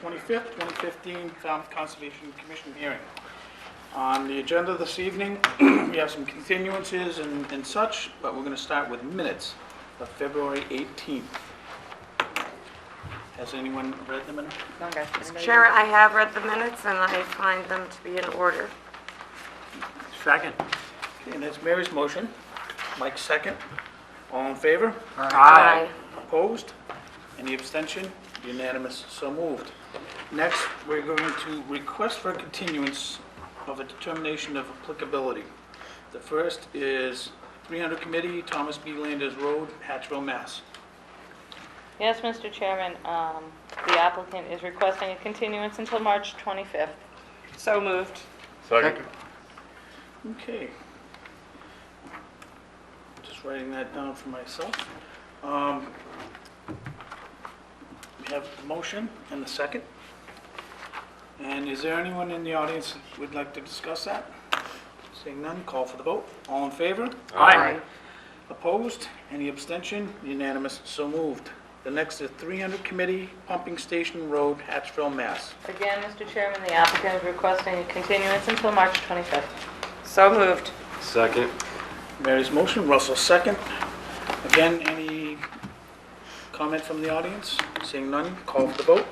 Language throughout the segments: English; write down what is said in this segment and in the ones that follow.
25th, 2015 Falmouth Conservation Commission hearing. On the agenda this evening, we have some continuances and such, but we're going to start with minutes of February 18th. Has anyone read them? Mr. Chair, I have read the minutes and I find them to be in order. Second. Okay, and that's Mary's motion. Mike's second. All in favor? Aye. Opposed? Any abstention? Unanimous, so moved. Next, we're going to request for a continuance of a determination of applicability. The first is 300 Committee, Thomas B. Landers Road, Hatchville, Mass. Yes, Mr. Chairman, the applicant is requesting a continuance until March 25th. So moved. Second. Okay. Just writing that down for myself. We have the motion and the second. And is there anyone in the audience that would like to discuss that? Seeing none, call for the vote. All in favor? Aye. Opposed? Any abstention? Unanimous, so moved. The next is 300 Committee, Pumping Station Road, Hatchville, Mass. Again, Mr. Chairman, the applicant is requesting a continuance until March 25th. So moved. Second. Mary's motion, Russell second. Again, any comment from the audience? Seeing none, call for the vote.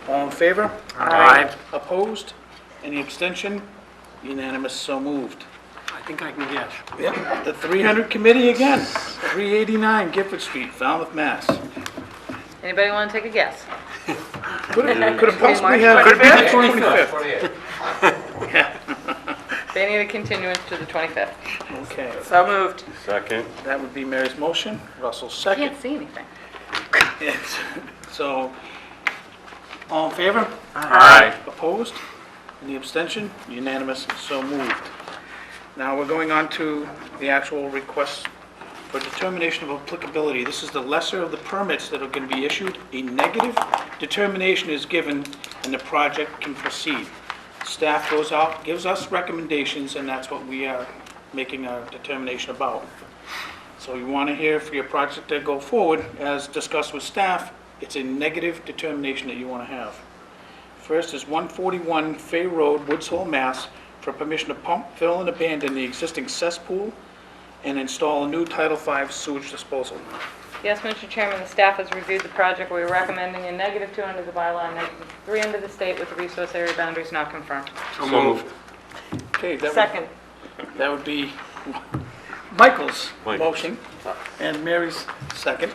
All in favor? Aye. Opposed? Any abstention? Unanimous, so moved. I think I can guess. Yep, the 300 Committee again, 389 Gifford Street, Falmouth, Mass. Anybody want to take a guess? Could have possibly had Could be the 25th. Yeah, They need a continuance to the 25th. okay. So moved. Second. That would be Mary's motion, Russell's second. Can't see anything. Yes. So, all in favor? Aye. Opposed? Any abstention? Unanimous, so moved. Now we're going on to the actual request for determination of applicability. This is the lesser of the permits that are going to be issued. A negative determination is given and the project can proceed. Staff goes out, gives us recommendations, and that's what we are making a determination about. So you want to hear for your project to go forward, as discussed with staff, it's a negative determination that you want to have. First is 141 Fay Road, Woods Hole, Mass, for permission to pump, fill, and abandon the existing cesspool and install a new Title V sewage disposal. Yes, Mr. Chairman, the staff has reviewed the project. We're recommending a -2 under the bylaw and -3 under the state with the resource area boundaries not confirmed. So moved. Okay, Second. that would be Michael's Mike. motion and Mary's second.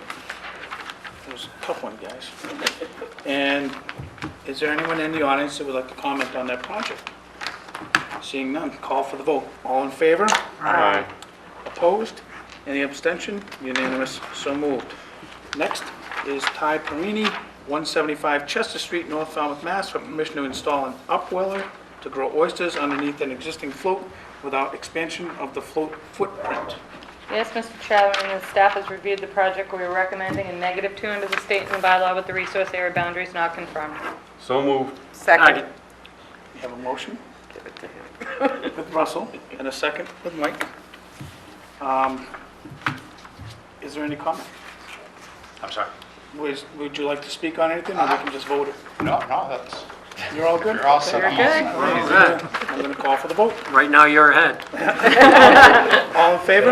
It was a tough one, guys. And is there anyone in the audience that would like to comment on that project? Seeing none, call for the vote. All in favor? Aye. Opposed? Any abstention? Unanimous, so moved. Next is Ty Perini, 175 Chester Street, North Falmouth, Mass, for permission to install an upweller to grow oysters underneath an existing float without expansion of the float footprint. Yes, Mr. Chairman, the staff has reviewed the project. We are recommending a -2 under the state and the bylaw with the resource area boundaries not confirmed. So moved. Second. We have a motion with Russell and a second with Mike. Is there any comment? I'm sorry. Would you like to speak on anything, or we can just vote it? No, that's, You're all good? you're all set. You're good. I'm going to call for the vote. Right now, you're ahead. All in favor?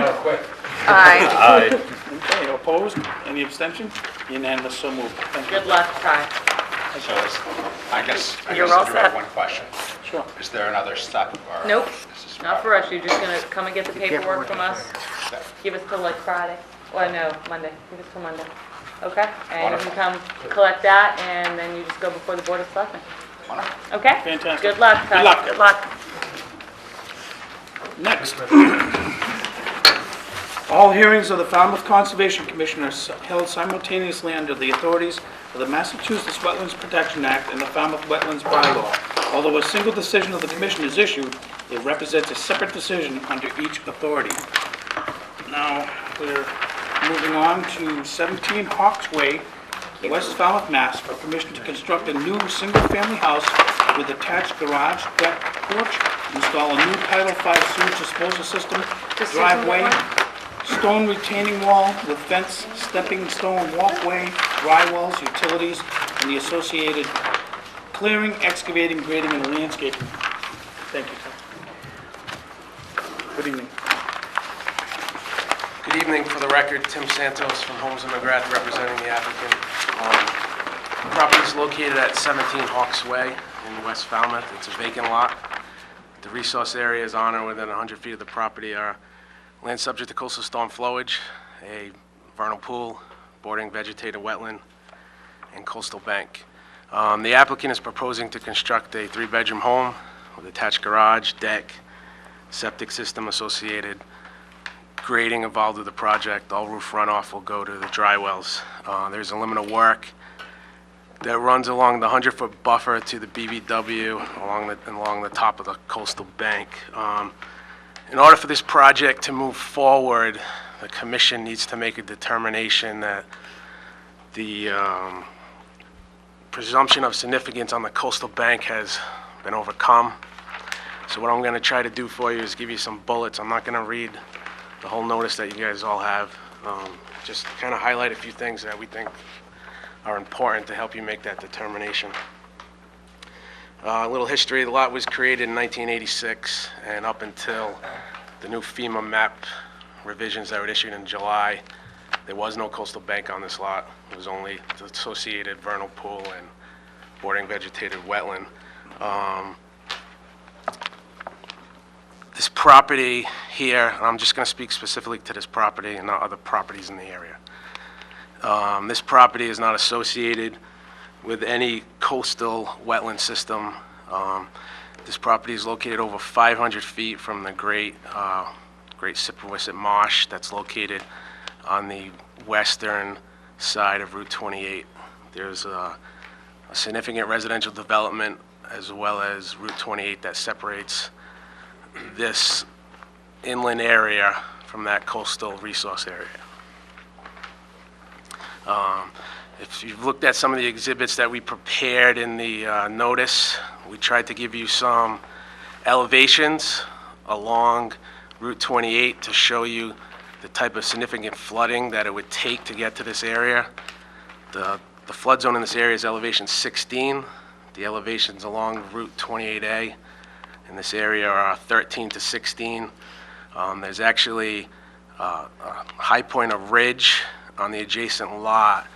Aye. Aye. Okay, opposed? Any abstention? Unanimous, so moved. Thank you. Good luck, Ty. So I guess I You're do all have set. one question. Sure. Is there another step or? Nope, This is not for us. You're just gonna come and get the paperwork from us. Give us till like Friday. Well, no, Monday. Give us till Monday. Okay? And you can come collect that, and then you just go before the Board of Selectmen. Wonderful. Okay? Fantastic. Good luck, Ty. Good luck. Good luck. Next. All hearings of the Falmouth Conservation Commission are held simultaneously under the authorities of the Massachusetts Wetlands Protection Act and the Falmouth Wetlands Bylaw. Although a single decision of the commission is issued, it represents a separate decision under each authority. Now, we're moving on to 17 Hawks Way, West Falmouth, Mass, for permission to construct a new single-family house with attached garage, deck, porch, install a new Title V sewage disposal system, driveway, stone retaining wall with fence, stepping stone walkway, dry walls, utilities, and the associated clearing, excavating, grading, and landscaping. Thank you, Tim. Good evening. Good evening. For the record, Tim Santos from Holmes & McGrath representing the applicant. The property is located at 17 Hawks Way in West Falmouth. It's a vacant lot. The resource area is on or within 100 feet of the property are land subject to coastal storm flowage, a vernal pool, bordering vegetated wetland, and coastal bank. The applicant is proposing to construct a 3-bedroom home with attached garage, deck, septic system associated, grading involved with the project. All roof runoff will go to the dry wells. There's a limit of work that runs along the 100-foot buffer to the BVW along the top of the coastal bank. In order for this project to move forward, the commission needs to make a determination that the presumption of significance on the coastal bank has been overcome. So what I'm going to try to do for you is give you some bullets. I'm not going to read the whole notice that you guys all have. Just kind of highlight a few things that we think are important to help you make that determination. A little history. The lot was created in 1986, and up until the new FEMA map revisions that were issued in July, there was no coastal bank on this lot. It was only the associated vernal pool and bordering vegetated wetland. This property here, I'm just going to speak specifically to this property and not other properties in the area. This property is not associated with any coastal wetland system. This property is located over 500 feet from the Great Sippawisset Marsh that's located on the western side of Route 28. There's a significant residential development as well as Route 28 that separates this inland area from that coastal resource area. If you've looked at some of the exhibits that we prepared in the notice, we tried to give you some elevations along Route 28 to show you the type of significant flooding that it would take to get to this area. The flood zone in this area is elevation 16. The elevations along Route 28A in this area are 13 to 16. There's actually a high point of ridge on the adjacent lot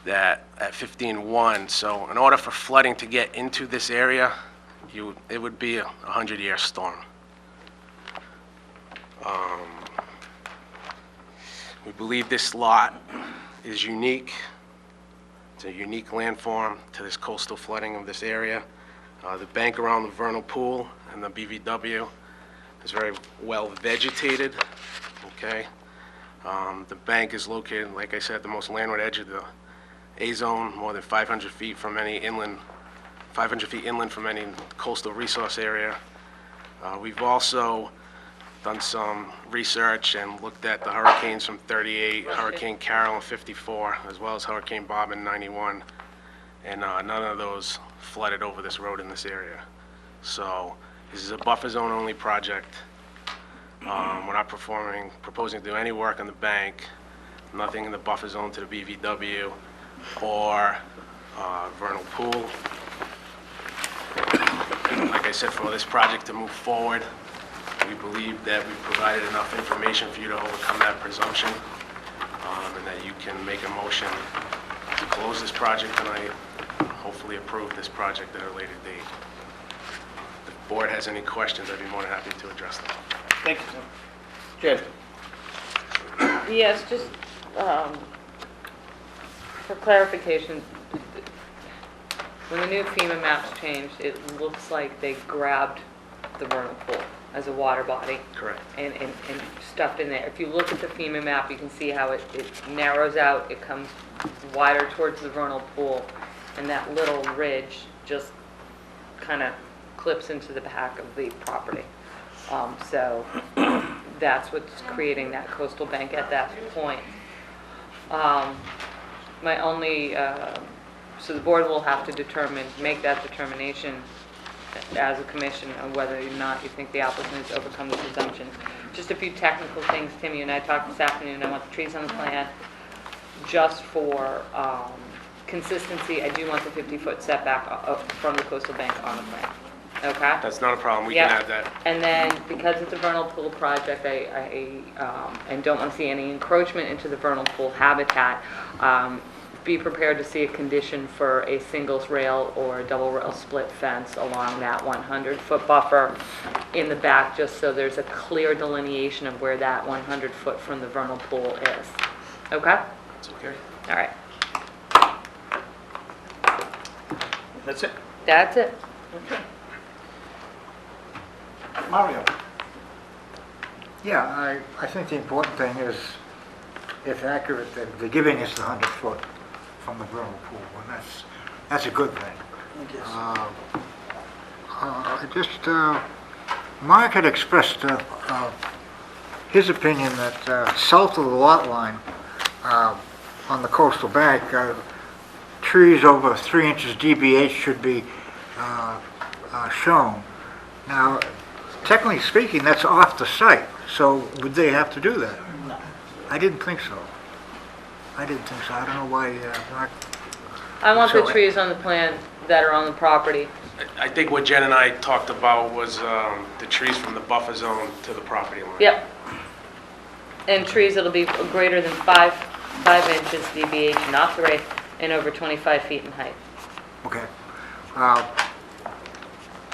that at 15-1. So in order for flooding to get into this area, it would be a 100-year storm. We believe this lot is unique. It's a unique landform to this coastal flooding of this area. The bank around the vernal pool and the BVW is very well vegetated, okay? The bank is located, like I said, at the most landward edge of the A-zone, more than 500 feet from any inland, 500 feet inland from any coastal resource area. We've also done some research and looked at the hurricanes from 38, Hurricane Carol in 54, as well as Hurricane Bob in 91, and none of those flooded over this road in this area. So this is a buffer zone only project. We're not proposing to do any work on the bank, nothing in the buffer zone to the BVW or vernal pool. Like I said, for this project to move forward, we believe that we've provided enough information for you to overcome that presumption, and that you can make a motion to close this project tonight, hopefully approve this project at a later date. If the board has any questions, I'd be more than happy to address them. Thank you, Tim. Jed? Yes, just for clarification, when the new FEMA maps changed, it looks like they grabbed the vernal pool as a water body. Correct. And stuffed in there. If you look at the FEMA map, you can see how it narrows out, it comes wider towards the vernal pool, and that little ridge just kind of clips into the back of the property. So that's what's creating that coastal bank at that point. My only, so the board will have to make that determination as a commission on whether or not you think the applicant has overcome the presumptions. Just a few technical things, Tim, you and I talked this afternoon. I want the trees on the plan just for consistency, I do want the 50-foot setback from the coastal bank on the plan. Okay? That's not a problem, we can Yeah. add that. And then, because it's a vernal pool project, and don't want to see any encroachment into the vernal pool habitat, be prepared to see a condition for a singles rail or a double rail split fence along that 100-foot buffer in the back, just so there's a clear delineation of where that 100-foot from the vernal pool is. Okay? That's okay. All right. That's it? That's it. Mario? Yeah, I think the important thing is, if accurate, that they're giving us the 100-foot from the vernal pool, and that's a good thing. Mark had expressed his opinion that south of the lot line on the coastal bank, trees over 3 inches DBH should be shown. Now, technically speaking, that's off the site, so would they have to do that? No. I didn't think so. I don't know why Mark... I want the So- trees on the plan that are on the property. I think what Jen and I talked about was the trees from the buffer zone to the property line. Yep. And trees that'll be greater than 5 inches DBH, not 3, and over 25 feet in height. Okay.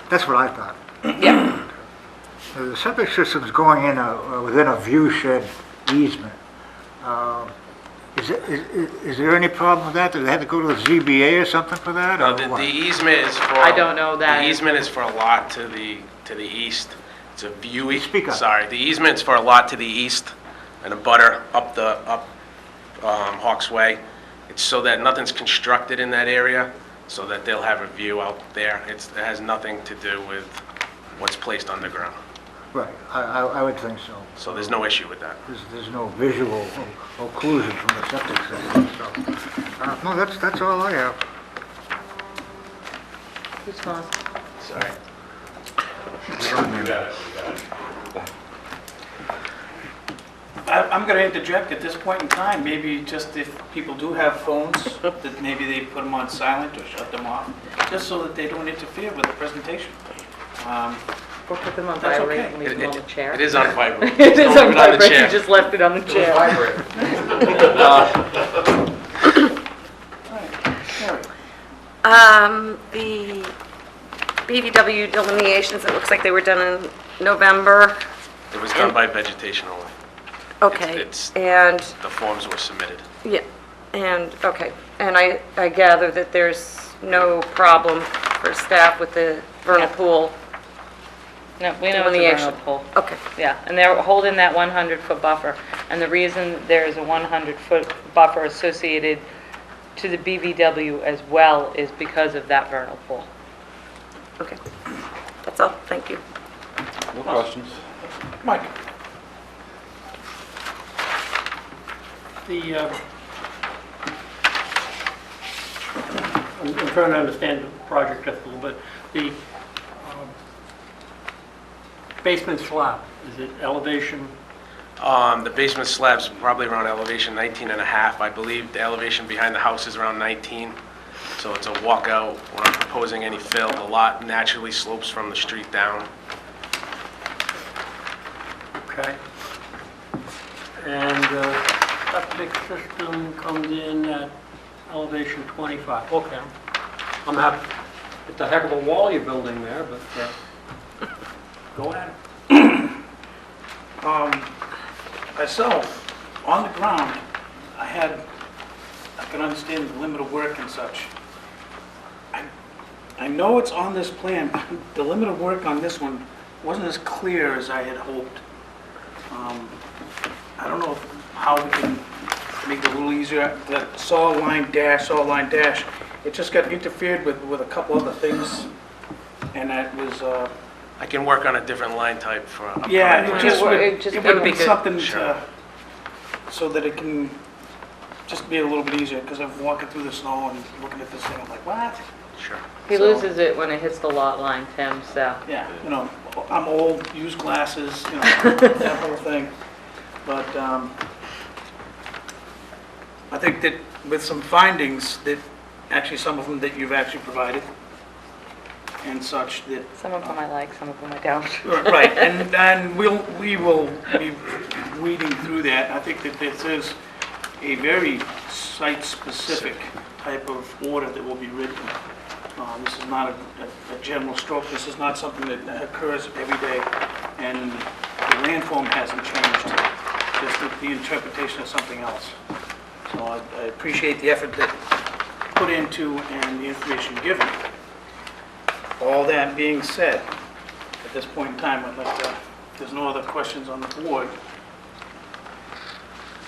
That's what I thought. Yep. The septic system's going in within a view shed easement. Is there any problem with that? Do they have to go to the ZBA or something for that? No, or the what? easement is for... I don't know that. The easement is for a lot to the east. It's a view... Speak up. Sorry, the easement's for a lot to the east and a butter up Hawks Way. It's so that nothing's constructed in that area, so that they'll have a view out there. It has nothing to do with what's placed underground. Right, I would think so. So there's no issue with that. There's no visual occlusion from the septic system, so... No, that's all I have. Who's calling? Sorry. I'm going to interject at this point in time, maybe just if people do have phones, that maybe they put them on silent or shut them off, just so that they don't interfere with the presentation. Or put them on That's vibrate okay. and leave them on the chair? It is on vibrate. It is Don't on leave it on the vibrate, you chair. just left it on the chair. The BVW delineations, it looks like they were done in November. It was done by vegetation only. Okay, It's- and, The forms were submitted. yeah, and, okay. And I gather that there's no problem for staff with the vernal Yeah. pool. No, we know it's a Delineation. vernal pool. Okay, Yeah, and they're holding that 100-foot buffer. And the reason there's a 100-foot buffer associated to the BVW as well is because of that vernal pool. okay. That's all, thank you. No questions. Mike? I'm trying to understand the project just a little bit. The basement slab, is it elevation? The basement slab's probably around elevation 19 and a half. I believe the elevation behind the house is around 19. So it's a walkout. We're not proposing any fill. The lot naturally slopes from the street down. Okay. And septic system comes in at elevation 25. Okay. I'm happy. It's a heck of a wall you're building there, but go at it. Myself, on the ground, I can understand the limit of work and such. I know it's on this plan, but the limit of work on this one wasn't as clear as I had hoped. I don't know how we can make it a little easier. That saw line dash, it just got interfered with a couple other things, and that was, I can work on a different line type for a... yeah, plan. it just would, It just it would would be be good. something Sure. to, so that it can just be a little bit easier, because I'm walking through the snow and looking at this thing, I'm like, what? Sure. He So- loses it when it hits the lot line, Tim, so. Yeah, you know, I'm old, use glasses, you know, that whole thing. But I think that with some findings, that actually some of them that you've actually provided and such that, Some of them I like, some of them I don't. right, and we will be weeding through that. I think that this is a very site-specific type of order that will be written. This is not a general stroke, this is not something that occurs every day, and the landform hasn't changed, just the interpretation of something else. So I appreciate the effort that put into and the information given. All that being said, at this point in time, I'd like to, if there's no other questions on the board,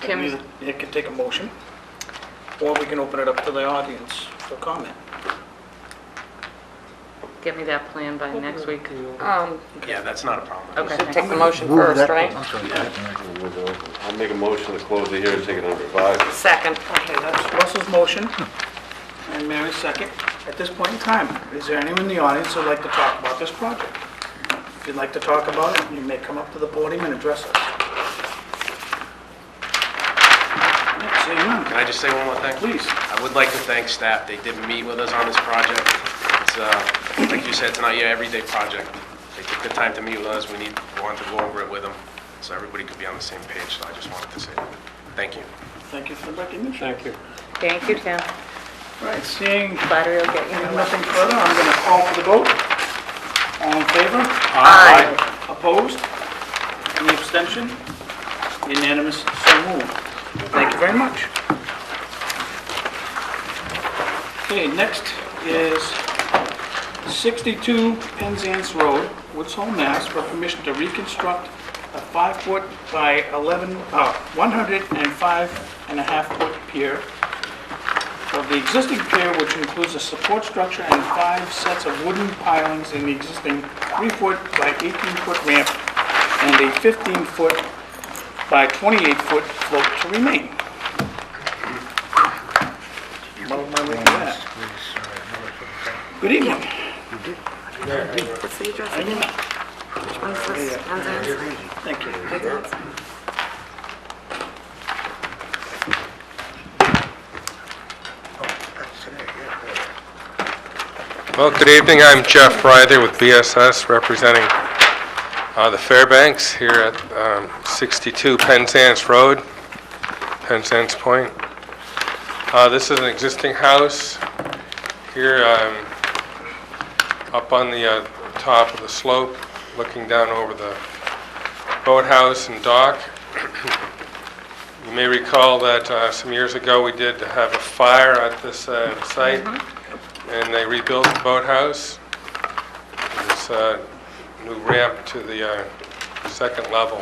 Kim? you can take a motion, or we can open it up to the audience for comment. Get me that plan by next week. Yeah, that's not a problem. Okay. Take the motion Move first, that- right? I'm sorry. I'll make a motion to close the hearing, take it under advisement. Second. Okay, that's Russell's motion, and Mary's second. At this point in time, is there anyone in the audience who'd like to talk about this project? If you'd like to talk about it, you may come up to the podium and address us. Yeah, seeing none, Can I just say one more thing? please. I would like to thank staff. They did meet with us on this project. It's, like you said, it's not your everyday project. They took the time to meet with us. We wanted to go over it with them, so everybody could be on the same page. So I just wanted to say that. Thank you. Thank you for the recognition. Thank you. Thank you, Tim. All right, seeing Flattery will get you nothing further, I'm going to call for the vote. All in favor? Aye. Opposed? Any abstention? Unanimous, so moved. Thank you very much. Okay, next is 62 Penzance Road, Woods Hole, Mass, for permission to reconstruct a 5-foot by 105.5-foot pier of the existing pier, which includes a support structure and 5 sets of wooden pilings in the existing 3-foot by 18-foot ramp and a 15-foot by 28-foot float to remain. What am I looking at? Good evening. What's the address again? Which one's this? Penzance? Thank you. Well, good evening. I'm Jeff Ryther with BSS, representing the Fairbanks here at 62 Penzance Road, Penzance Point. This is an existing house here up on the top of the slope, looking down over the boathouse and dock. You may recall that some years ago we did have a fire at this site, and they rebuilt the boathouse. This new ramp to the second level.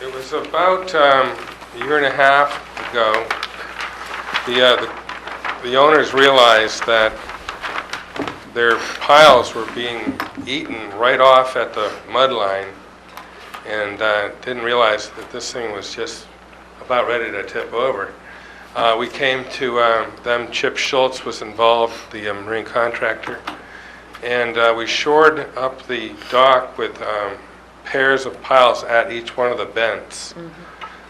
It was about a year and a half ago, the owners realized that their piles were being eaten right off at the mud line, and didn't realize that this thing was just about ready to tip over. We came to them. Chip Schultz was involved, the marine contractor, and we shored up the dock with pairs of piles at each one of the bends.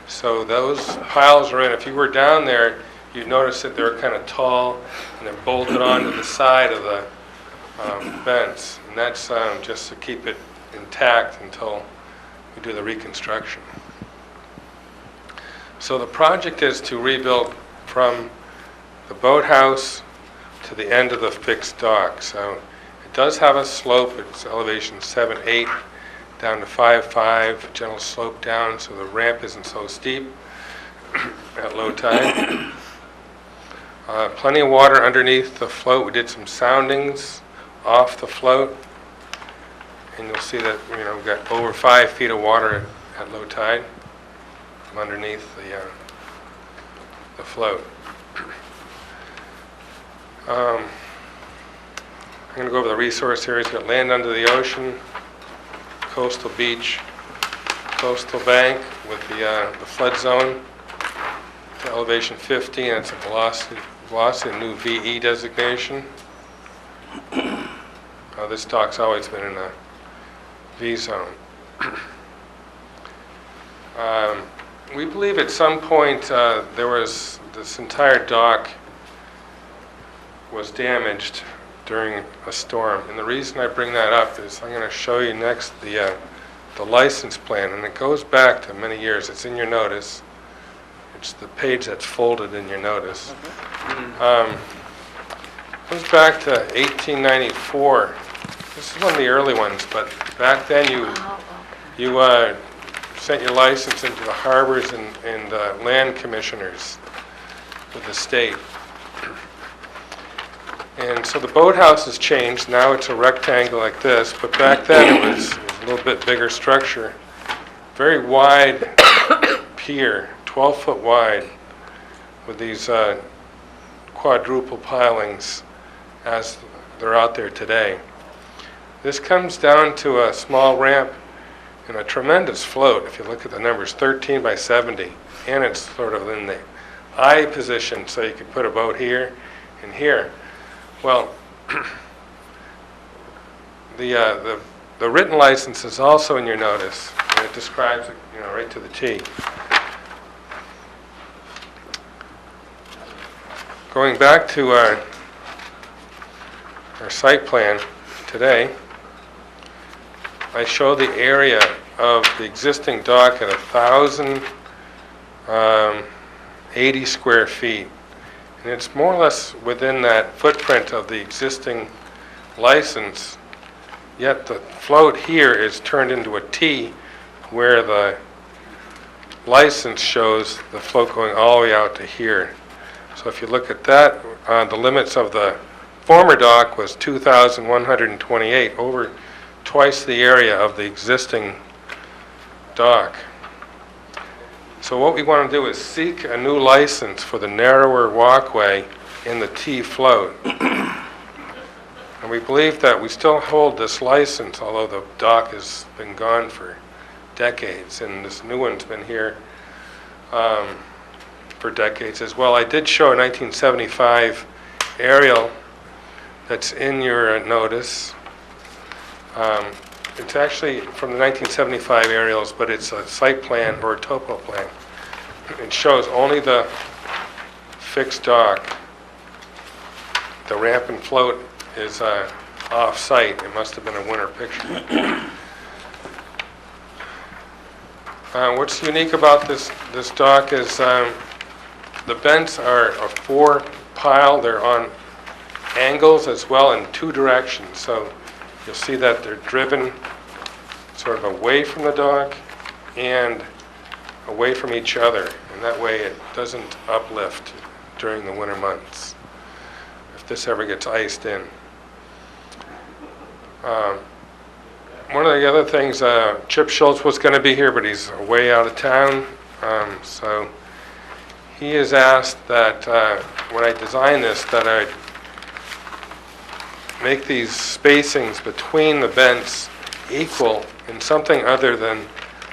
So those piles are in. If you were down there, you'd notice that they're kind of tall and they're bolted onto the side of the bends, and that's just to keep it intact until we do the reconstruction. So the project is to rebuild from the boathouse to the end of the fixed dock. So it does have a slope. It's elevation 7.8 down to 5.5, gentle slope down, so the ramp isn't so steep at low tide. Plenty of water underneath the float. We did some soundings off the float, and you'll see that we've got over 5 feet of water at low tide from underneath the float. I'm going to go over the resource areas. We've got land under the ocean, coastal beach, coastal bank with the flood zone to elevation 50, and it's a velocity new VE designation. This dock's always been in a V zone. We believe at some point there was, this entire dock was damaged during a storm. And the reason I bring that up is I'm going to show you next the license plan, and it goes back to many years. It's in your notice. It's the page that's folded in your notice. It goes back to 1894. This is one of the early ones, but back then you sent your license into the harbors and land commissioners with the state. And so the boathouse has changed. Now it's a rectangle like this, but back then it was a little bit bigger structure. Very wide pier, 12 foot wide, with these quadruple pilings as they're out there today. This comes down to a small ramp and a tremendous float. If you look at the numbers, 13 by 70, and it's sort of in the I position, so you could put a boat here and here. Well, the written license is also in your notice, and it describes it, right to the T. Going back to our site plan today, I show the area of the existing dock at 1,080 square feet. And it's more or less within that footprint of the existing license, yet the float here is turned into a T where the license shows the float going all the way out to here. So if you look at that, the limits of the former dock was 2,128, over twice the area of the existing dock. So what we want to do is seek a new license for the narrower walkway in the T float. And we believe that we still hold this license, although the dock has been gone for decades, and this new one's been here for decades as well. I did show a 1975 aerial that's in your notice. It's actually from the 1975 aerials, but it's a site plan or a topo plan. It shows only the fixed dock. The ramp and float is off-site. It must have been a winter picture. What's unique about this dock is the bents are a four pile. They're on angles as well in two directions. So you'll see that they're driven sort of away from the dock and away from each other. And that way it doesn't uplift during the winter months, if this ever gets iced in. One of the other things, Chip Schultz was going to be here, but he's away out of town. So he has asked that when I design this, that I make these spacings between the bents equal in something other than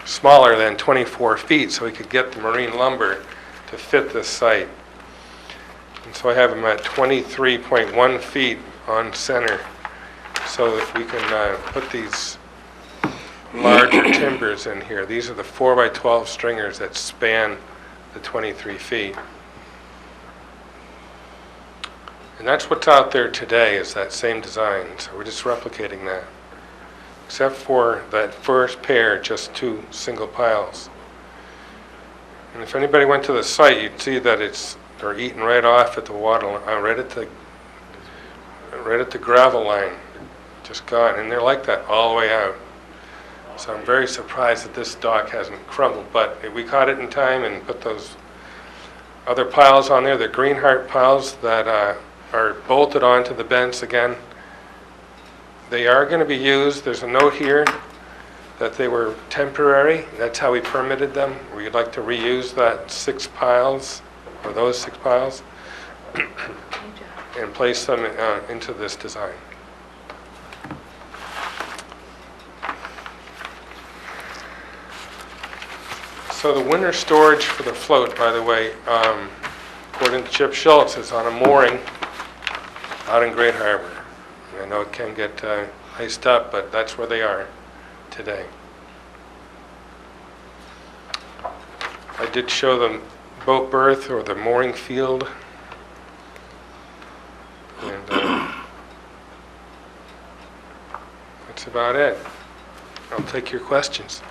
smaller than 24 feet, so we could get the marine lumber to fit this site. And so I have them at 23.1 feet on center, so that we can put these larger timbers in here. These are the 4x12 stringers that span the 23 feet. And that's what's out there today, is that same design. So we're just replicating that. Except for that first pair, just two single piles. And if anybody went to the site, you'd see that they're eaten right off at the water line, right at the gravel line, just gone. And they're like that all the way out. So I'm very surprised that this dock hasn't crumbled, but we caught it in time and put those other piles on there, the Greenheart piles that are bolted onto the bents again. They are going to be used. There's a note here that they were temporary. That's how we permitted them. We'd like to reuse that 6 piles, or those 6 piles, and place them into this design. So the winter storage for the float, by the way, according to Chip Schultz, is on a mooring out in Great Harbor. I know it can get iced up, but that's where they are today. I did show the boat berth or the mooring field. And that's about it. I'll take your questions.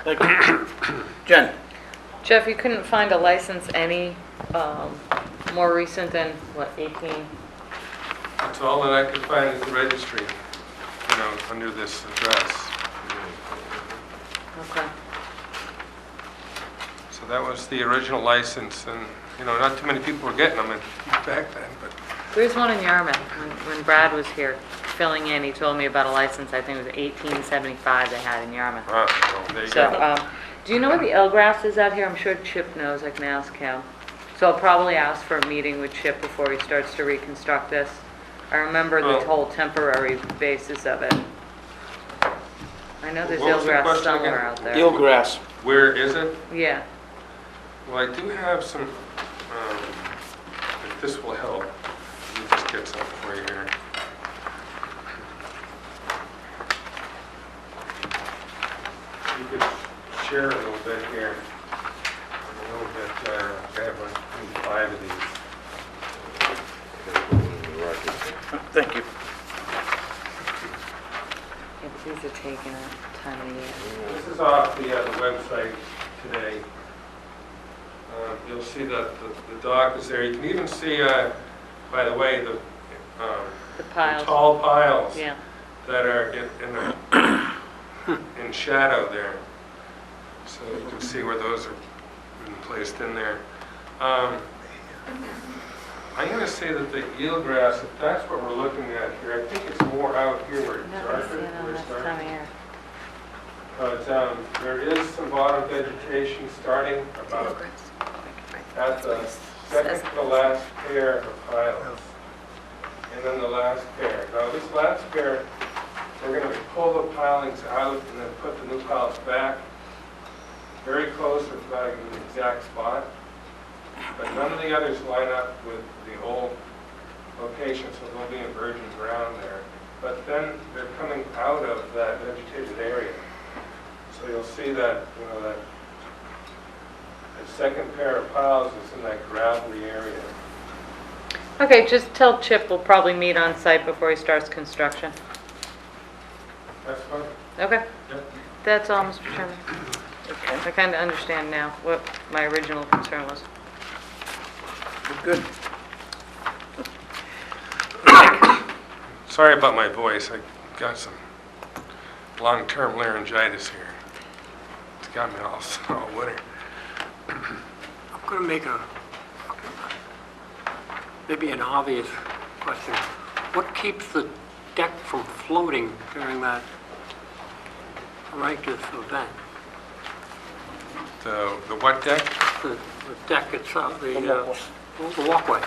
Thank you. Jen? Jeff, you couldn't find a license any more recent than, what, 18? That's all that I could find at the registry, under this address. Okay. So that was the original license, and, not too many people were getting them back then, but There's one in Yarmouth. When Brad was here filling in, he told me about a license, I think it was 1875 they had in Yarmouth. well, there you So, go. do you know where the L-grass is out here? I'm sure Chip knows, I can ask him. So I'll probably ask for a meeting with Chip before he starts to reconstruct this. I remember the Well- whole temporary basis of it. I know there's What was the L-grass question somewhere again? out there. Eelgrass. Where is it? Yeah. Well, I do have some, if this will help, let me just get something for you here. You could share a little bit here. A little bit, I have like 5 of these. Thank you. Yeah, but these are taking a time of year. This is off the website today. You'll see that the dock is there. You can even see, by the way, the piles. tall piles Yeah. that are in shadow there. So you can see where those are being placed in there. I'm going to say that the eelgrass, if that's what we're looking at here, I think it's more out here where it's Not darker. gonna see it on where this it's darker. time of year. But there is some bottom vegetation starting about at the second to the last pair of piles. And then the last pair. Now this last pair, we're going to pull the pilings out and then put the new piles back very close, if not in the exact spot. But none of the others line up with the old location, so there'll be a virgin ground there. But then they're coming out of that vegetated area. So you'll see that, that the second pair of piles is in that gravelly area. Okay, just tell Chip we'll probably meet on site before he starts construction. That's fine. Okay, Yep. that's all, Mr. Chairman. Okay, I kind of understand now what my original concern was. good. Sorry about my voice. I got some long-term laryngitis here. It's got me all winter. I'm going to make maybe an obvious question. What keeps the deck from floating during that righteous event? The what deck? The deck itself, the walkway.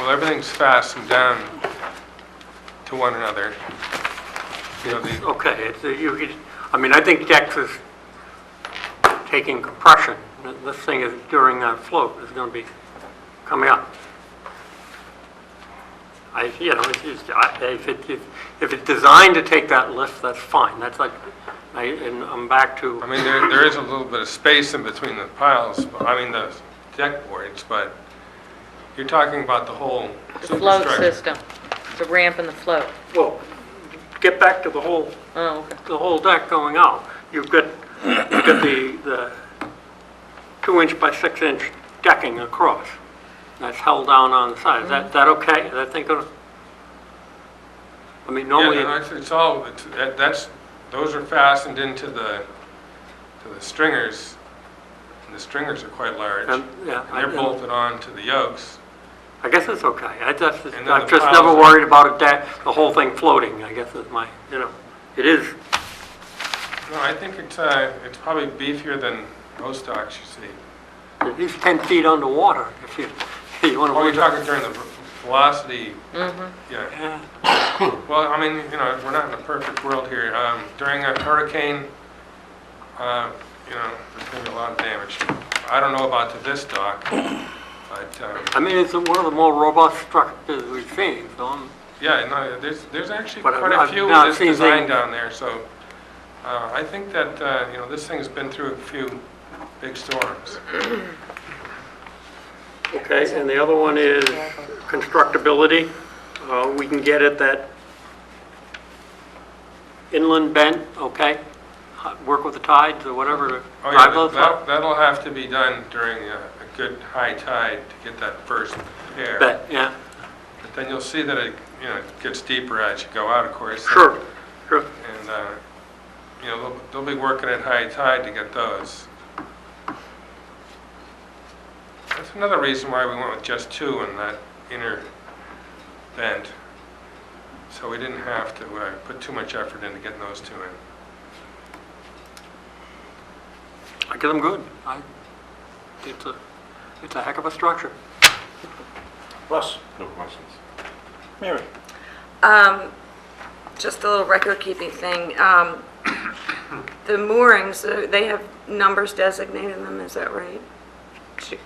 Well, everything's fastened down to one another. Okay, I think decks is taking compression. This thing is, during that float, is going to be coming up. If it's designed to take that lift, that's fine. That's like, and I'm back to. I mean, there is a little bit of space in between the piles, the deck boards, but you're talking about the whole The float superstructure. system, the ramp and the float. Well, get back to the whole deck going out. You've got the 2-inch by 6-inch decking across. That's held down on the side. Is that okay? Is that thing gonna? Normally. Yeah, no, it's all, those are fastened into the stringers, and the stringers are quite large. And they're bolted on to the yokes. I guess it's okay. And then I've the just piles never are- worried about the whole thing floating, I guess is my, it is. No, I think it's probably beefier than most docks you see. At least 10 feet underwater, if you want to. Oh, you're talking during the velocity? Mm-hmm. Yeah. Well, we're not in a perfect world here. During a hurricane, there's going to be a lot of damage. I don't know about to this dock, but, It's one of the more robust structures we've seen, so yeah, no, there's actually But quite a I've few not of this seen design things- down there, so I think that, this thing's been through a few big storms. Okay, and the other one is constructability. We can get at that inland bent, okay? Work with the tides or whatever to Oh, drive yeah, those up. that'll have to be done during a good high tide to get that first pair. Bet, yeah, But then you'll see that it, it gets deeper as you go out, of course. sure, sure. And, they'll be working at high tide to get those. That's another reason why we went with just two in that inner bend. So we didn't have to put too much effort into getting those two in. I get them good. It's a heck of a structure. Russ, No questions. Mary? Just a little record-keeping thing. The moorings, they have numbers designated in them, is that right?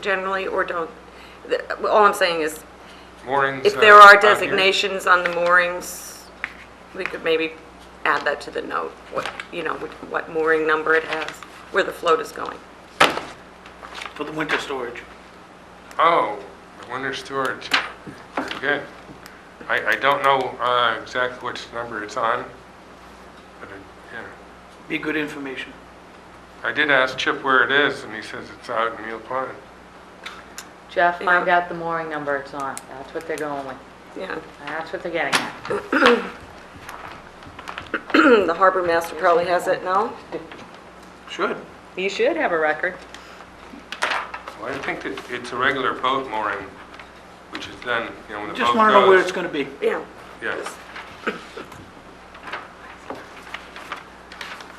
Generally, or don't? All I'm saying is, Moorings. if there are out here. designations on the moorings, we could maybe add that to the note, what mooring number it has, where the float is going. For the winter storage. Oh, the winter storage. Very good. I don't know exactly which number it's on, but yeah. Be good information. I did ask Chip where it is, and he says it's out in Eel Pond. Jeff, find out the mooring number it's on. That's what they're going with. Yeah. That's what they're getting at. The harbor master probably has it, no? Should. You should have a record. Well, I think that it's a regular boat mooring, which is done, when the boat goes. Just want to know where it's going to be. Yeah. Yeah.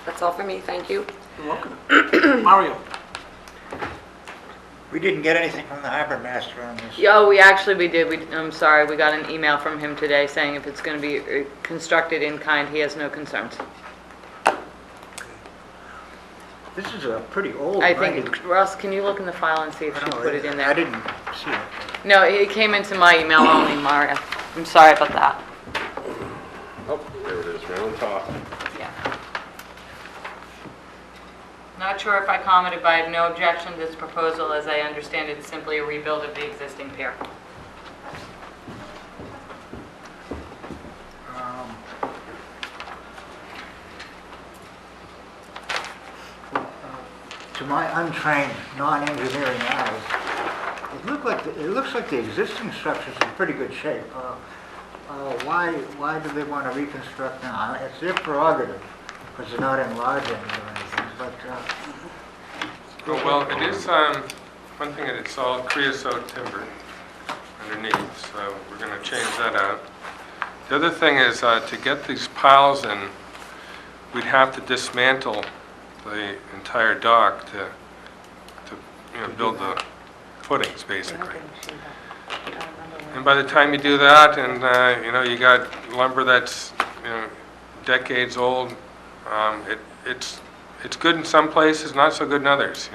That's all for me, thank you. You're welcome. Mario? We didn't get anything from the harbor master on this. Oh, we did. I'm sorry, we got an email from him today saying if it's going to be constructed in kind, he has no concerns. This is a pretty old. I think, Russ, can you look in the file and see if she put it in there? I didn't see it. No, it came into my email only, Maria. I'm sorry about that. Oh, there it is, right on top. Yeah. Not sure if I commented, but I have no objection to this proposal. As I understand it, it's simply a rebuild of the existing pier. To my untrained, non-engineering eyes, it looks like the existing structure's in pretty good shape. Why do they want to reconstruct now? It's their prerogative, because they're not enlarging or anything, but, Oh, well, it is, one thing, it's all creosote timber underneath, so we're going to change that out. The other thing is, to get these piles in, we'd have to dismantle the entire dock to build the footings, basically. And by the time you do that, and, you got lumber that's, decades old, it's good in some places, not so good in others,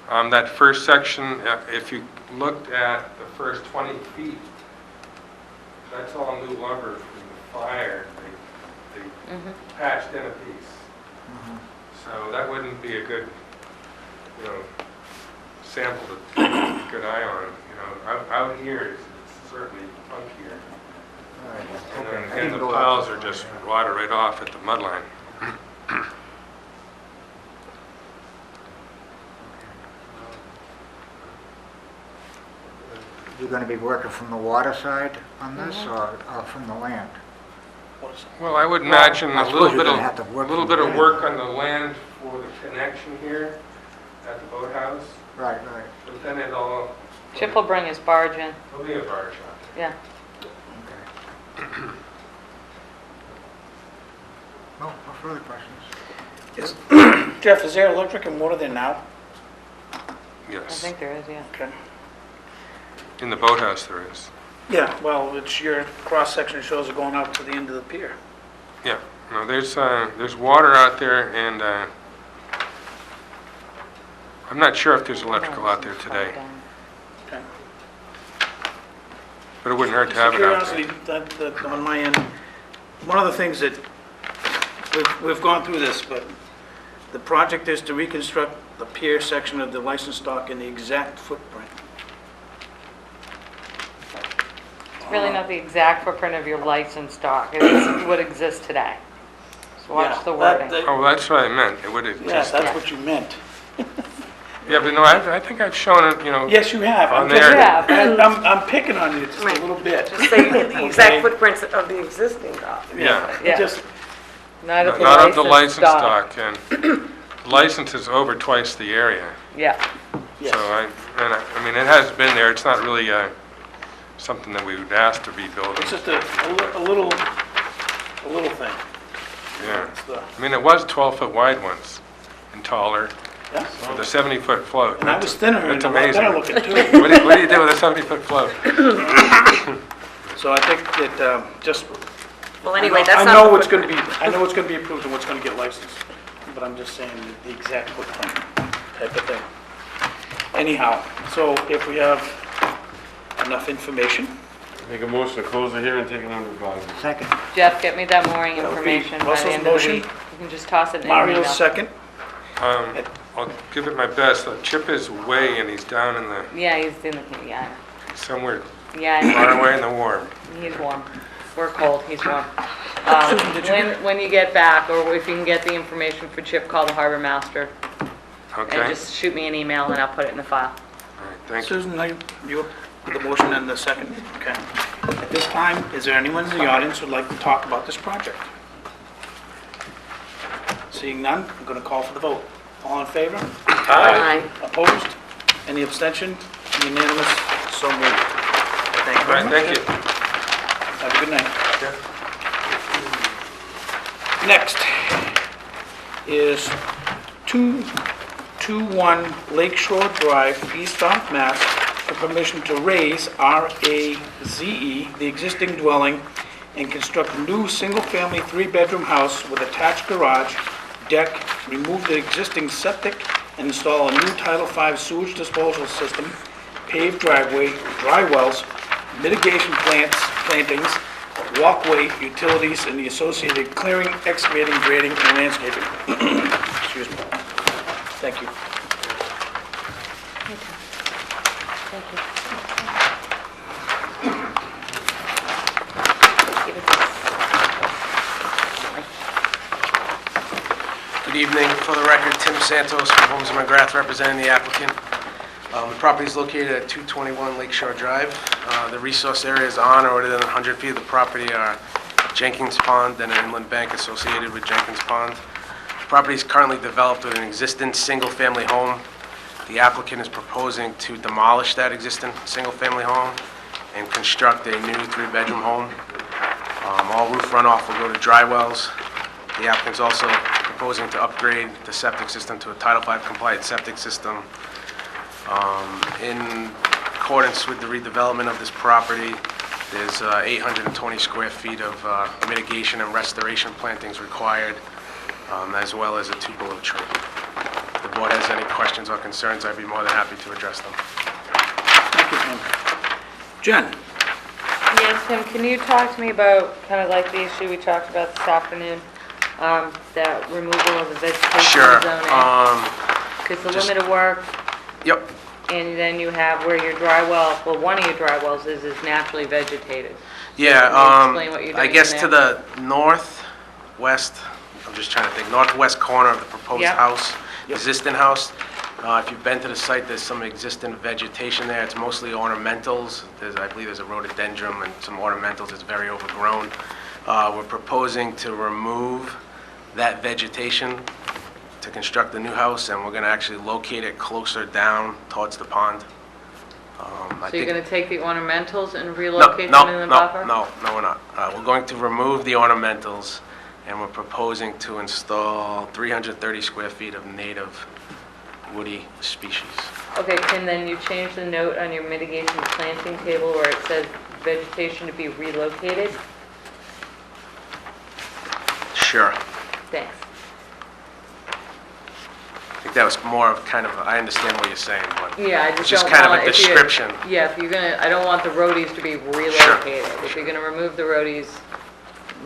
That first section, if you looked at the first 20 feet, that's all new lumber from the fire. They patched in a piece. So that wouldn't be a good, sample to keep a good eye on. Out here, it's certainly funkier. And then again, the piles are just water right off at the mud line. you're going to be working from the water side on this, or from the land? Well, I would imagine I a suppose little you're bit gonna have to work of from the land. work on the land for the connection here at the boathouse, Right. but then it'll Chip will bring his barge in. be a bar shop. Yeah. Okay. No further questions. Jeff, is there electric and water there now? I Yes, think there is, yeah. Okay. in the boathouse there is. Yeah, well, it's your cross-section shows it going out to the end of the pier. Yeah, no, there's water out there, and I'm not sure if there's electrical out there today, Okay. but it wouldn't hurt to have it out there. Curiosity, that on my end, one of the things that, we've gone through this, but the project is to reconstruct the pier section of the licensed stock in the exact footprint. It's really not the exact footprint of your licensed stock. It is what exists today. So watch Yeah, the that- wording. that- Oh, that's what I meant. It would Yeah, exist. that's what you meant. Yeah, but no, I think I've shown it, Yes, you have. On I'm just- there. Yeah. I'm picking on you just a Right. little bit. Just say the Okay. exact footprints of the existing dock. Yeah. Yeah. Just, Not of the not of the licensed licensed stock. stock, and the license is over twice the area. Yeah. yes. So I mean, it has been there. It's not really something that we would ask to be building. It's just a little thing. Yeah. It's the- I mean, it was 12-foot wide once and taller Yeah. with a 70-foot float. And I was thinner and That's a lot better amazing. looking too. What do you do with a 70-foot float? So I think that, just. Well, anyway, I that's know not the what's gonna footprint. be, I know what's gonna be approved and what's gonna get licensed, but I'm just saying the exact footprint type of thing. Anyhow, so if we have enough information, Make a motion to close the hearing and take it under advisement. Second. Jeff, get me that mooring That would be information by Russell's the end of the motion. week. You can just toss it in an Mario's email. second. I'll give it my best. Chip is away, and he's down in the, Yeah, he's in the, yeah, somewhere yeah, I know. far away in the warm. He's warm. We're cold, he's warm. did you When you get back, or if you can get the information for Chip, call the harbor master Okay? and just shoot me an email and I'll put it in the file. All right, thank you. Susan, you, the motion and the second, okay. At this time, is there anyone in the audience who'd like to talk about this project? Seeing none, I'm gonna call for the vote. All in favor? Aye. Opposed? Any abstention? Unanimous? So moved. Thank you All very right, much. thank you. Have a good night. Next is 221 Lakeshore Drive, East Falmouth, Mass, for permission to raise RAZE, the existing dwelling, and construct a new single-family three-bedroom house with attached garage, deck, remove the existing septic, and install a new Title V sewage disposal system, paved driveway, dry wells, mitigation plantings, walkway, utilities, and the associated clearing, excavating, grading, and landscaping. Excuse me. Thank you. Thank you. Good evening. For the record, Tim Santos from Holmes and McGrath representing the applicant. The property is located at 221 Lakeshore Drive. The resource area is on or within 100 feet of the property are Jenkins Pond and an inland bank associated with Jenkins Pond. The property is currently developed with an existing single-family home. The applicant is proposing to demolish that existing single-family home and construct a new three-bedroom home. All roof runoff will go to dry wells. The applicant's also proposing to upgrade the septic system to a Title V compliant septic system. In accordance with the redevelopment of this property, there's 820 square feet of mitigation and restoration plantings required, as well as a tupelo tree. If the board has any questions or concerns, I'd be more than happy to address them. Thank you, Tim. Jen? Yes, Tim, can you talk to me about kind of like the issue we talked about this afternoon? That removal of the vegetation Sure. zone? Because the just- limit of work, Yep. and then you have where your dry well, well, one of your dry wells is naturally vegetated. Yeah, Can you explain what you're I doing guess there? to the northwest, I'm just trying to think, northwest corner of the proposed Yep. house, existing house. If you've been to the site, there's some existing vegetation there. It's mostly ornamentals. I believe there's a rhododendron and some ornamentals. It's very overgrown. We're proposing to remove that vegetation to construct a new house, and we're gonna actually locate it closer down towards the pond. I So you're think- going to take the ornamentals and no, relocate no, them in the no, buffer? no, we're not. We're going to remove the ornamentals, and we're proposing to install 330 square feet of native woody species. Okay, Tim, then you change the note on your mitigation planting table where it says vegetation to be relocated? Sure. Thanks. I think that was more of kind of, I understand what you're saying, but Yeah, I it's just just don't kind of want, a if you... description. Yeah, if you're gonna, I don't want the roadies to be relocated. If you're gonna remove the roadies,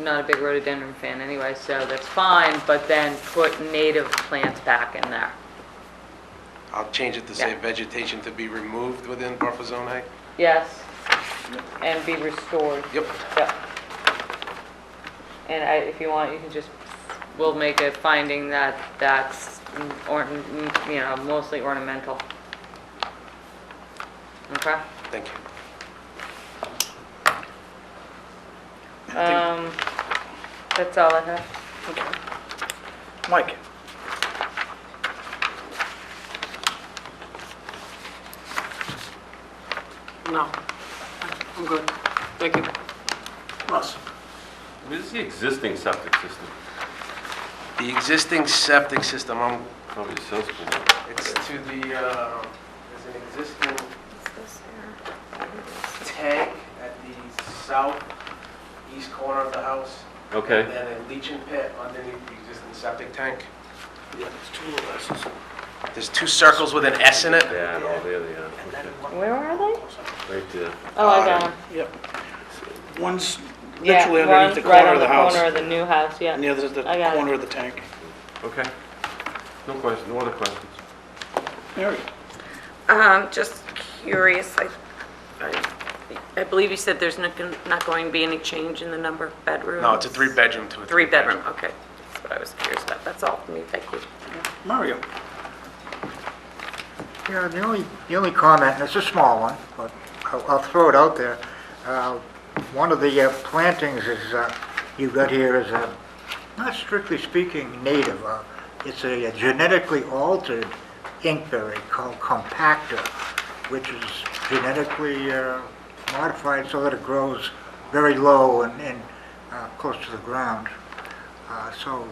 not a big rhododendron fan anyway, so that's fine, but then put native plants back in there. I'll change it to say Yeah. vegetation to be removed within buffer zone A. Yes, and be restored. Yep. Yep. And if you want, you can just, we'll make a finding that that's, mostly ornamental. Okay? Thank you. That's all I have. Okay. Mike? No, I'm good. Thank you. Russ? What is the existing septic system? The existing septic system, Probably a sales pool. it's to the, there's an existing What's this here? tank at the southeast corner of the house. Okay. And then a leaching pit underneath the existing septic tank. Yeah, there's two of us. There's two circles with an S in it. Yeah, oh, there they are. Okay. Where are they? Right there. Oh, I got them. Yep. One's Yeah, literally one's underneath the right corner on of the house. corner of the new house, yeah. And the other's the I got it. corner of the tank. Okay. No question, no other questions? Mary? Just curious, I believe you said there's not going to be any change in the number of bedrooms? No, it's a three-bedroom to a Three-bedroom, okay. That's what I was curious about. That's all for me, thank you. Mario? Yeah, the only comment, and it's a small one, but I'll throw it out there. One of the plantings is, you've got here is not strictly speaking native. It's a genetically altered inkberry called compactor, which is genetically modified so that it grows very low and close to the ground. So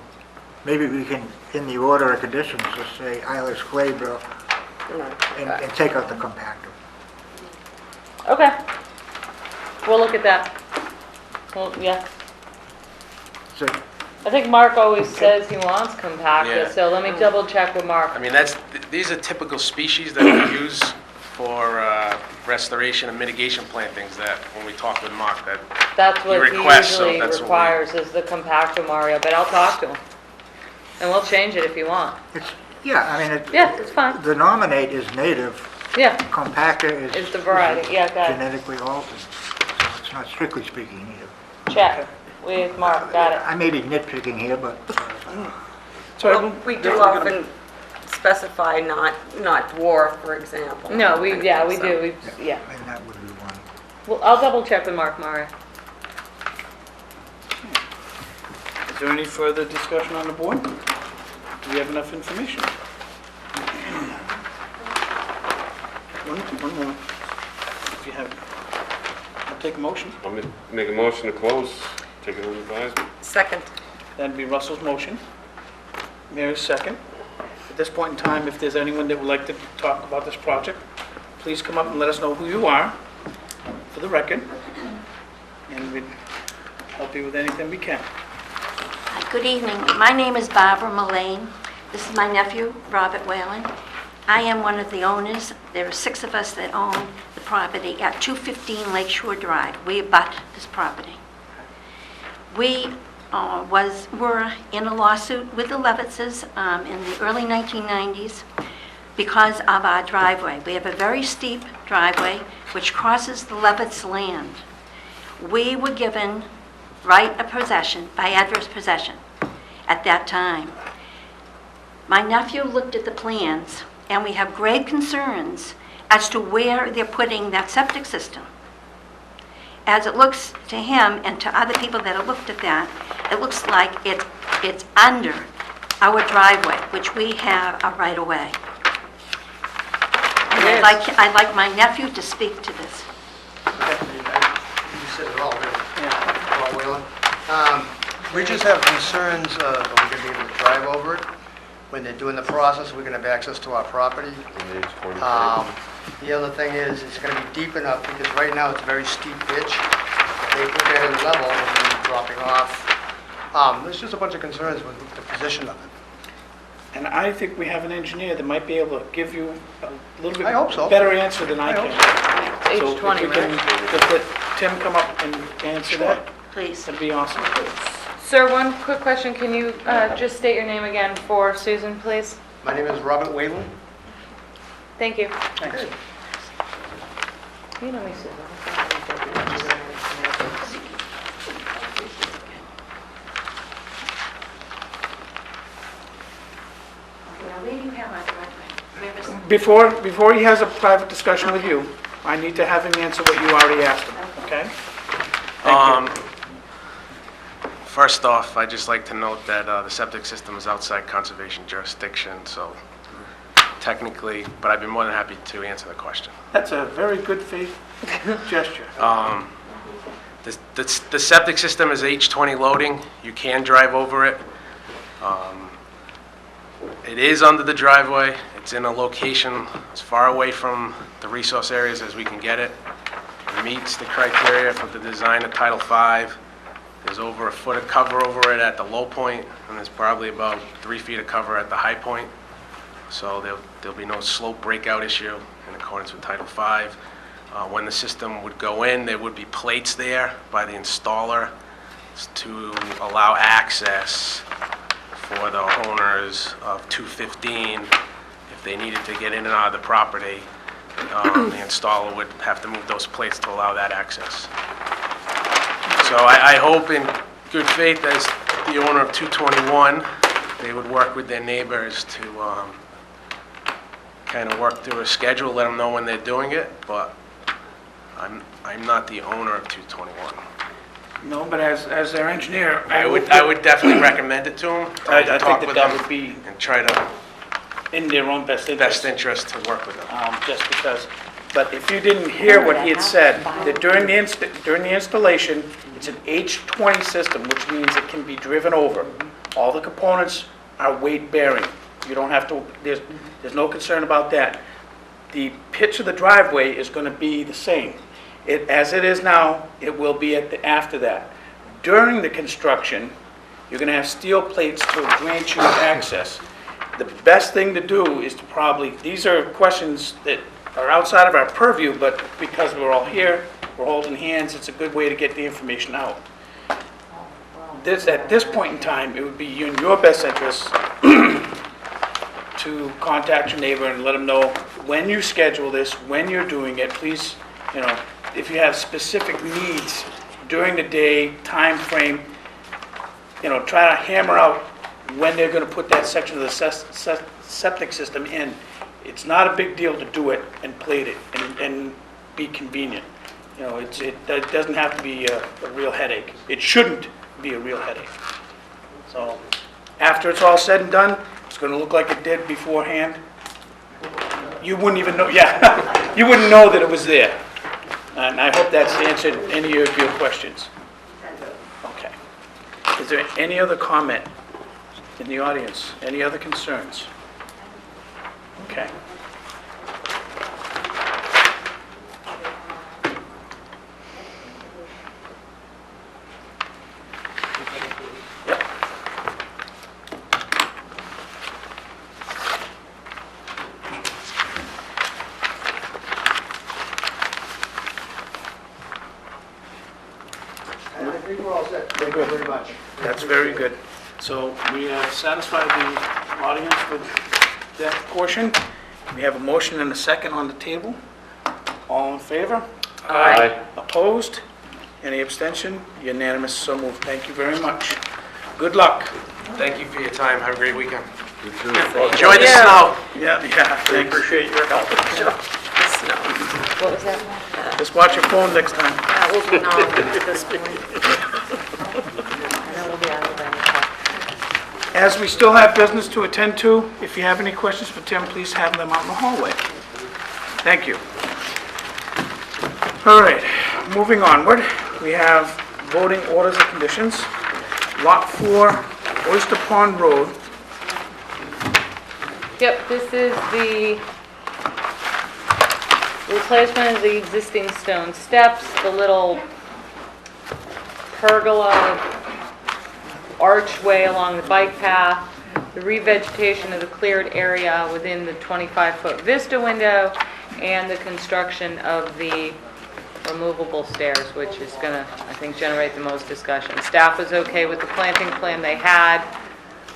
maybe we can, in the order of conditions, just say Ilex glabra and take out the compactor. Okay. We'll look at that. Well, yeah. So I think Mark always says he wants compacted, Yeah. so let me double check with Mark. I mean, these are typical species that we use for restoration and mitigation plantings that, when we talk with Mark, that That's he what he requests, so usually that's what we- requires is the compactor, Mario, but I'll talk to him. And we'll change it if you want. it's, yeah, I mean, Yeah, it's fine. the nominate is native, Yeah, compactor is... It's the variety, yeah, got it. Genetically altered, so it's not strictly speaking native. check with Mark, got it. I may be nitpicking here, but Sorry, Well, we do definitely gonna- often specify not dwarf, for example. No, we do, yeah. yeah. and that would be one. Well, I'll double check with Mark, Mario. Is there any further discussion on the board? Do we have enough information? One more. If you have, I'll take a motion. I'll make a motion to close, take it under advisement. Second. That'd be Russell's motion. Mary's second. At this point in time, if there's anyone that would like to talk about this project, please come up and let us know who you are, for the record, and we'd help you with anything we can. Good evening. My name is Barbara Mullane. This is my nephew, Robert Whalen. I am one of the owners. There are 6 of us that own the property at 215 Lakeshore Drive. We abut this property. We were in a lawsuit with the Levitzes in the early 1990s because of our driveway. We have a very steep driveway which crosses the Levitz land. We were given right of possession by adverse possession at that time. My nephew looked at the plans, and we have grave concerns as to where they're putting that septic system. As it looks to him and to other people that have looked at that, it looks like it's under our driveway, which we have a right of way. And I'd like my nephew to speak to this. You said it all, really. Paul Whalen. We just have concerns of are we going to be able to drive over it? When they're doing the process, we're going to have access to our property. On age 45. The other thing is, it's going to be deep enough, because right now it's a very steep pitch. If they put that in level, it's going to be dropping off. There's just a bunch of concerns with the position of it. And I think we have an engineer that might be able to give you a little bit I hope so. better answer than I I can. hope So Age if 20, we can right? just let Tim come up and answer that, Please. that'd be awesome. Sir, one quick question. Can you just state your name again for Susan, please? My name is Robert Whalen. Thank you. Thanks. You know me, Susan. Before he has a private discussion with you, I need to have him answer what you already asked him, okay? Thank you. First off, I'd just like to note that the septic system is outside conservation jurisdiction, so technically, but I'd be more than happy to answer the question. That's a very good faith gesture. The septic system is H20 loading. You can drive over it. It is under the driveway. It's in a location as far away from the resource areas as we can get it. It meets the criteria for the design of Title V. There's over a foot of cover over it at the low point, and there's probably about 3 feet of cover at the high point. So there'll be no slope breakout issue in accordance with Title V. When the system would go in, there would be plates there by the installer to allow access for the owners of 215. If they needed to get in and out of the property, the installer would have to move those plates to allow that access. So I hope in good faith as the owner of 221, they would work with their neighbors to kind of work through a schedule, let them know when they're doing it, but I'm not the owner of 221. No, but as their engineer, I would definitely recommend it to them. I think that would be And try to, in their own best interest. to work with them. Just because, but if you didn't hear what he had said, that during the installation, it's an H20 system, which means it can be driven over. All the components are weight bearing. You don't have to, there's no concern about that. The pitch of the driveway is going to be the same. As it is now, it will be after that. During the construction, you're going to have steel plates to grant you access. The best thing to do is to these are questions that are outside of our purview, but because we're all here, we're holding hands, it's a good way to get the information out. At this point in time, it would be in your best interest to contact your neighbor and let them know when you schedule this, when you're doing it. Please, if you have specific needs during the day, time frame, try to hammer out when they're going to put that section of the septic system in. It's not a big deal to do it and plate it and be convenient. It doesn't have to be a real headache. It shouldn't be a real headache. So after it's all said and done, it's going to look like it did beforehand. You wouldn't even know, you wouldn't know that it was there. And I hope that's answered any of your questions. Okay. Is there any other comment in the audience? Any other concerns? Okay. Yep. I think we're all set. Thank you very much. That's very good. So we have satisfied the audience with that portion. We have a motion and a second on the table. All in favor? Aye. Opposed? Any abstention? Unanimous, so moved. Thank you very much. Good luck. Thank you for your time. Have a great weekend. You too. Enjoy the snow. Yeah, we appreciate your help. What was that? Just watch your phone next time. That will be known at this point. I know it'll be out of the bank. As we still have business to attend to, if you have any questions for Tim, please have them out in the hallway. Thank you. All right, moving onward, we have voting orders and conditions. Lot 4, Oyster Pond Road. Yep, this is the replacement of the existing stone steps, the little pergola archway along the bike path, the revegetation of the cleared area within the 25-foot vista window, and the construction of the removable stairs, which is going to, I think, generate the most discussion. Staff was okay with the planting plan they had,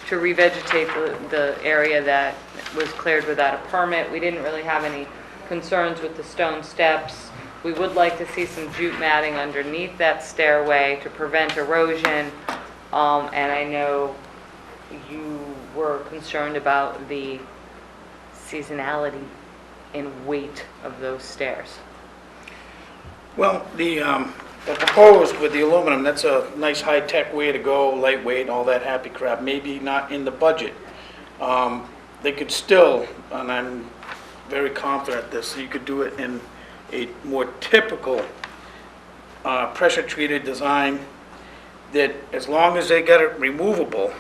to revegetate the area that was cleared without a permit. We didn't really have any concerns with the stone steps. We would like to see some jute matting underneath that stairway to prevent erosion. And I know you were concerned about the seasonality and weight of those stairs. Well, the proposed with the aluminum, that's a nice high-tech way to go, lightweight, all that happy crap, maybe not in the budget. They could still, and I'm very confident this, you could do it in a more typical pressure-treated design that as long as they get it removable,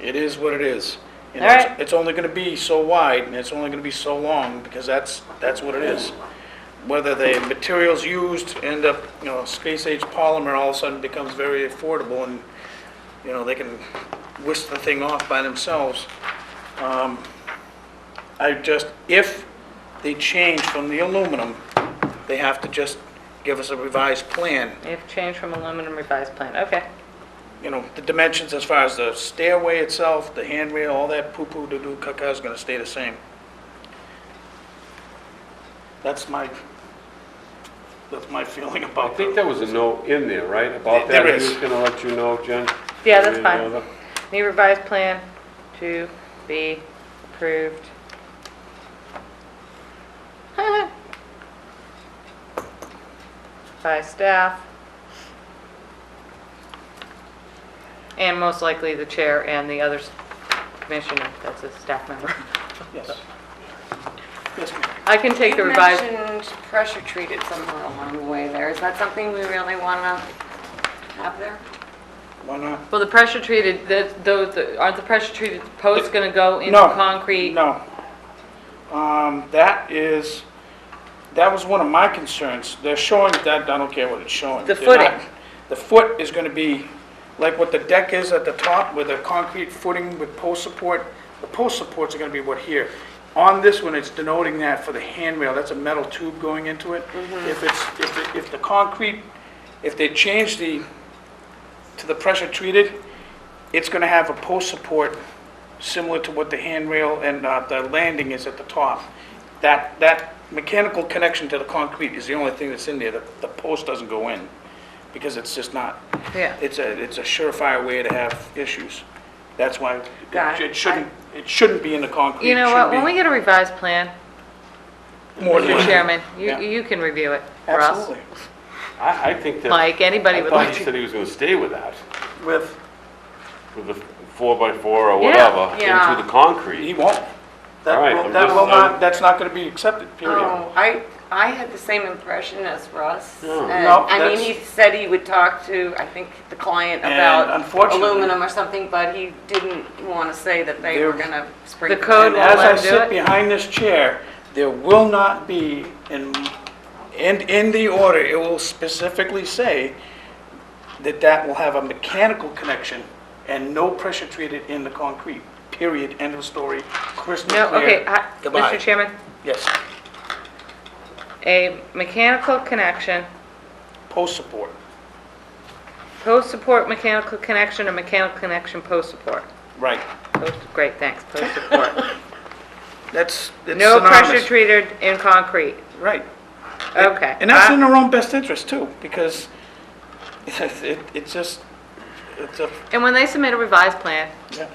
it is what it is. And All right. it's only going to be so wide, and it's only going to be so long, because that's what it is. Whether the materials used end up, space-age polymer all of a sudden becomes very affordable, and, they can whisk the thing off by themselves. If they change from the aluminum, they have to just give us a revised plan. If changed from aluminum, revised plan, okay. The dimensions as far as the stairway itself, the handrail, all that poo-poo doo-doo caca is going to stay the same. That's my feeling I about think that. there was a note in there, right, about There that? is. He was gonna let you know, Jen? Yeah, that's You fine. know Need revised plan to be approved. By staff. And most likely the chair and the other commissioner, that's a staff member. Yes. Yes, ma'am. I can take the You revised, mentioned pressure treated somewhere along the way there. Is that something we really want to have there? Why not? well, the pressure treated, aren't the pressure treated posts going to go into No. concrete? No. That was one of my concerns. They're showing that, I don't care what it's showing. The They're not- footing. The foot is going to be like what the deck is at the top with a concrete footing with post support. The post supports are going to be what here. On this one, it's denoting that for the handrail, that's a metal tube going into it. If the concrete, if they change to the pressure treated, it's going to have a post support similar to what the handrail and the landing is at the top. That mechanical connection to the concrete is the only thing that's in there. The post doesn't go in because it's just not. Yeah. It's a surefire way to have issues. That's why Got it. it shouldn't be in the concrete. You know It what, should when we be get a revised plan, more than Mr. Chairman, Yeah. you can review it for us. Absolutely. I think that. Mike, anybody I would thought like he to. said he was gonna stay with that, With, with the 4x4 or Yeah. whatever, Yeah. into the concrete. he won't. All right, I'm just- That's not going to be accepted, period. Oh, I had the same impression as Russ. No. And, No, I mean, that's- he said he would talk to, I think, the client And about unfortunately- aluminum or something, but he didn't want to say that they were There- going to spring. The code And won't as let I him do sit it? behind this chair, there will not be, in the order, it will specifically say that will have a mechanical connection and no pressure treated in the concrete, period, end of story, crystal No, clear. okay, Goodbye. Mr. Chairman, Yes, a mechanical connection, post support, post-support mechanical connection, or mechanical connection post-support? right. Great, thanks, post-support. It's No pressure synonymous. treated in concrete, Right. okay. And that's in their own best interest too, because it's just, it's a, And when they submit a revised plan, yeah.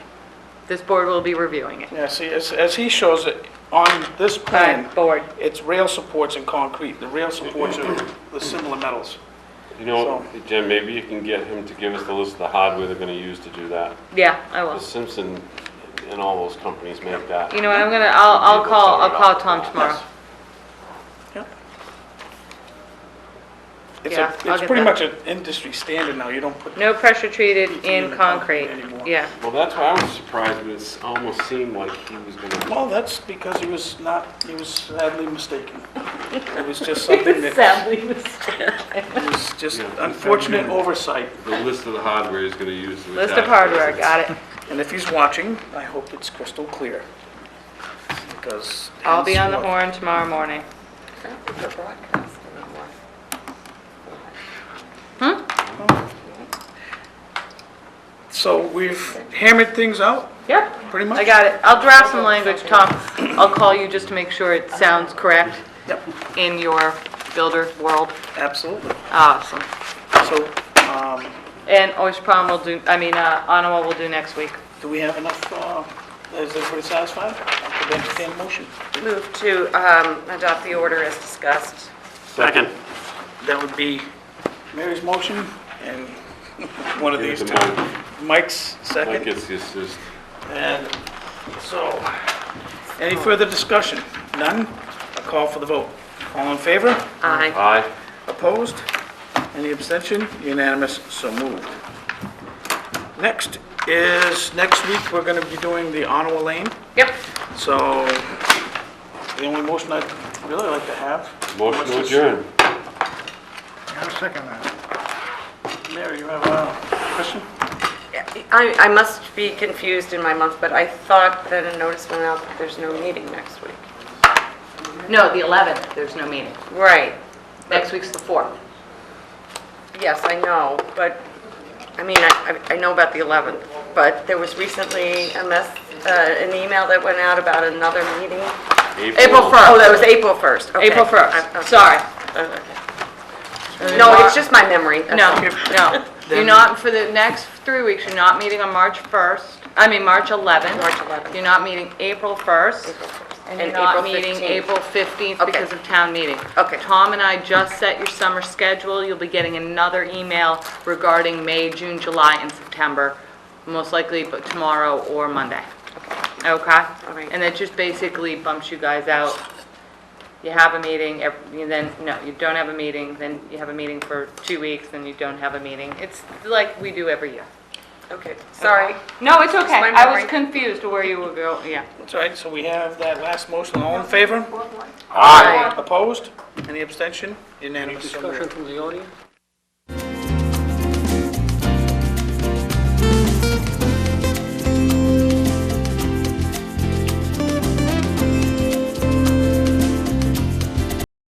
this board will be reviewing it. Yeah, see, as he shows it on this plan, Board. it's rail supports and concrete. The rail supports are the similar metals. You know, Jen, maybe you can get him to give us the list of the hardware they're gonna use to do that. Yeah, I will. Because Simpson and all those companies make that. You know what, I'll call Tom tomorrow. Yeah. Yeah, I'll It's get pretty that. much an industry standard now. You don't put, No pressure treated in in the concrete, concrete anymore. yeah. Well, that's why I was surprised, but it almost seemed like he was gonna. well, that's because he was sadly mistaken. It was just something that, Sadly mistaken. it was just Yeah. unfortunate oversight. The list of the hardware he's gonna use. to List of attach hardware, this. got it. And if he's watching, I hope it's crystal clear. Because. I'll be on the henceforth- horn tomorrow morning. They're broadcasting anymore. So we've hammered things out, Yep. pretty much? I got it. I'll draft some language, Tom. I'll call you just to make sure it sounds correct Yep, in your builder world. absolutely. Awesome. So, And Oyster Pond will do, Ottawa will do next week. do we have enough, is everybody satisfied? I could entertain a motion. Move to adopt the order as discussed. Second. That would be Mary's motion and one of Give it these to two. Mike. Mike's Mike second. gets the assist. And so, any further discussion? None? A call for the vote. All in favor? Aye. Aye. Opposed? Any abstention? Unanimous, so moved. Next week, we're going to be doing the Ottawa Lane. Yep. So, the only motion I'd really like to have. Motion to adjourn. I'll second that. Mary, you have a question? I must be confused in my month, but I thought that a notice went out that there's no meeting next week. No, the 11th, there's no meeting. Right. Next week's the 4th. Yes, I know, but, I know about the 11th, but there was recently an email that went out about another meeting. April 1st. Oh, that was April 1st, okay. April 1st, Okay. sorry. No, it's just my memory. that's No, all. no. You're not, for the next 3 weeks, you're not meeting on March 11th. March 11th. You're not meeting April 1st. April 1st. And And you're not April meeting 15th. April 15th Okay. because of town meeting. Okay. Tom and I just set your summer schedule. You'll be getting another email regarding May, June, July, and September, most likely but tomorrow or Monday. Okay? All right. And that just basically bumps you guys out. You have a meeting, then, no, you don't have a meeting, then you have a meeting for 2 weeks, then you don't have a meeting. It's like we do every year. Okay, sorry. No, it's okay. my I was memory. confused where you were going, yeah. That's all right, so we have that last motion. All in favor? Aye. Opposed? Any abstention? Any Unanimous, so discussion moved. from the audience?